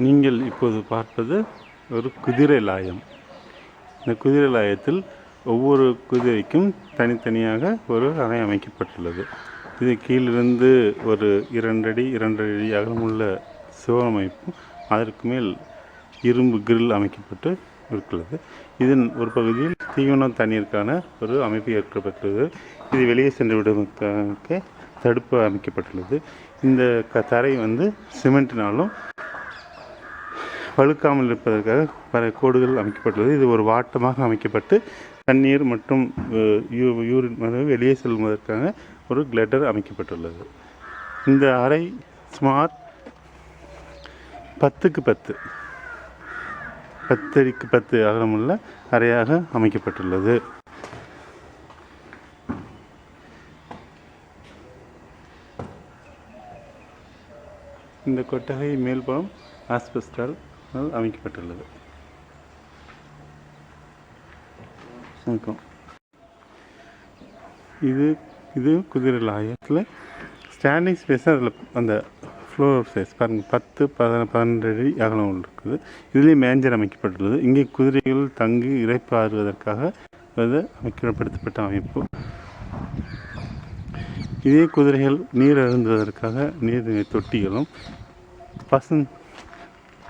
நீங்கள் இப்போது பார்ப்பது ஒரு குதிரை லாயம். இந்த குதிரை லாயத்தில் ஒவ்வொரு குதிரைக்கும் தனித்தனியாக ஒரு அறை அமைக்கப்பட்டுள்ளது. இது கீழிருந்து ஒரு 2 அடி 2.5 அடி அகலமுள்ள சிவமைப்பும் அதற்கு மேல் இரும்பு கிரில் அமைக்கப்பட்டு இருக்கிறது. இதன் ஒரு பகுதியில் தீவனம் தண்ணீருக்கான ஒரு அமைப்பு ஏற்பட்டுள்ளது. இது வெளியே சென்று விடுவதற்காக தடுப்பு அமைக்கப்பட்டுள்ளது. இந்த தரை சிமெண்ட்டினாலும் வழுக்காமல் இருப்பதற்காக பல கோடுகள் அமைக்கப்பட்டுள்ளது. இது ஒரு வாட்டமாக அமைக்கப்பட்டு தண்ணீர் மற்றும் யூரின் வெளியே செல்வதற்காக ஒரு கிளட்டர் அமைக்கப்பட்டுள்ளது. இந்த அறை சுமார் 10க்கு 10 அடிக்கு 10 அகலமுள்ள அறையாக அமைக்கப்பட்டுள்ளது. இந்த கொட்டகை மேல்புறம் ஆஸ்பெஸ்டால் அமைக்கப்பட்டுள்ளது. இது குதிரை லாயத்தில் ஸ்டாண்டிங் ஸ்பேஸ். அதில் அந்த ஃப்ளோர் ஸ்பேஸ் பாருங்கள் 10-12 அடி அகலம் இருக்குது. இதுலேயும் மேஞ்சர் அமைக்கப்பட்டுள்ளது. இங்கே குதிரைகள் தங்கி இறைப்பாறுவதற்காக அமைக்கப்படுத்தப்பட்ட அமைப்பு. இதே குதிரைகள் நீர் அருந்துவதற்காக நீர் தொட்டிகளும்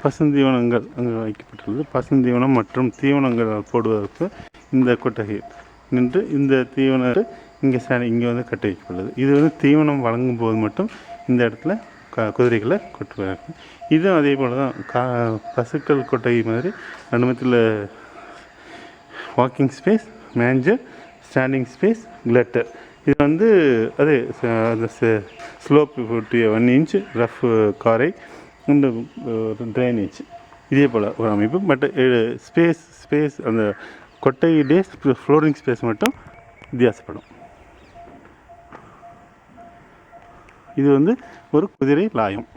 பசுந்தீவனங்கள் அங்கே வைக்கப்பட்டுள்ளது. பசுந்தீவனம் மற்றும் தீவனங்கள் போடுவதற்கு இந்த கொட்டகை நின்று இந்த தீவனம் இங்கே கட்டி வைக்கப்பட்டுள்ளது. இது தீவனம் வழங்கும் போது மட்டும் இந்த இடத்துல குதிரைகளை கொட்டுவாங்க. இதுவும் அதே போல் தான் பசுக்கள் கொட்டகை மாதிரி நடுமத்தில் walking space, manger, standing space, clutter. இது அதே அந்த ஸ்லோப் 1 இன்ச் ரஃப் காரை இந்த ட்ரைனேஜ் இதே போல் ஒரு அமைப்பு. பட் ஸ்பேஸ் அந்த கொட்டையிலே ஃப்ளோரிங் ஸ்பேஸ் மட்டும் வித்தியாசப்படும். இது ஒரு குதிரை லாயம்.